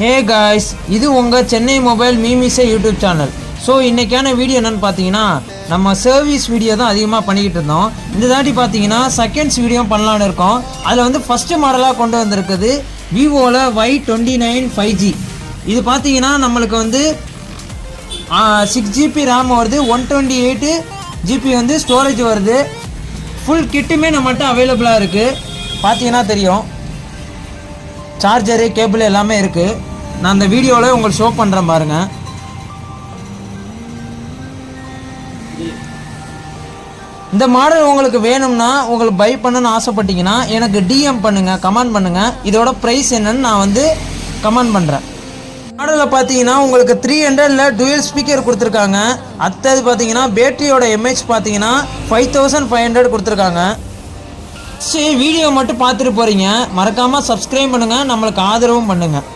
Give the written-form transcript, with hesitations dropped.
ஹே guys, இது உங்கள் Chennai mobile மீமிஸே யூடியூப் சேனல். ஸோ இன்றைக்கான வீடியோ என்னென்னு பார்த்தீங்கன்னா, நம்ம சர்வீஸ் வீடியோ தான் அதிகமாக பண்ணிக்கிட்டு இருந்தோம். இந்த தாட்டி பார்த்தீங்கன்னா செகண்ட்ஸ் வீடியோ பண்ணலான்னு இருக்கோம். அதில் வந்து ஃபஸ்ட்டு மாடலாக கொண்டு வந்திருக்குது விவோவில் Y29 5G. இது பார்த்தீங்கன்னா நம்மளுக்கு வந்து 6GB ரேம் வருது, 128 GB வந்து ஸ்டோரேஜ் வருது. ஃபுல் கிட்டுமே நம்மள்கிட்ட அவைலபிளாக இருக்குது. பார்த்தீங்கன்னா தெரியும், சார்ஜரு கேபிள் எல்லாமே இருக்குது. நான் அந்த வீடியோவில் உங்களுக்கு ஷோ பண்ணுறேன் பாருங்கள். இந்த மாடல் உங்களுக்கு வேணும்னா, உங்களுக்கு பை பண்ணணும்னு ஆசைப்பட்டீங்கன்னா எனக்கு டிஎம் பண்ணுங்கள், கமெண்ட் பண்ணுங்கள். இதோட ப்ரைஸ் என்னன்னு நான் வந்து கமெண்ட் பண்ணுறேன். மாடலில் பார்த்தீங்கன்னா உங்களுக்கு 300ல் டுவெல் ஸ்பீக்கர் கொடுத்துருக்காங்க. அடுத்தது பார்த்தீங்கன்னா பேட்டரியோட எம்ஏஹெச் பார்த்தீங்கன்னா 5500 கொடுத்துருக்காங்க. சரி, வீடியோ மட்டும் பார்த்துட்டு போகிறீங்க, மறக்காமல் சப்ஸ்கிரைப் பண்ணுங்கள், நம்மளுக்கு ஆதரவும் பண்ணுங்கள்.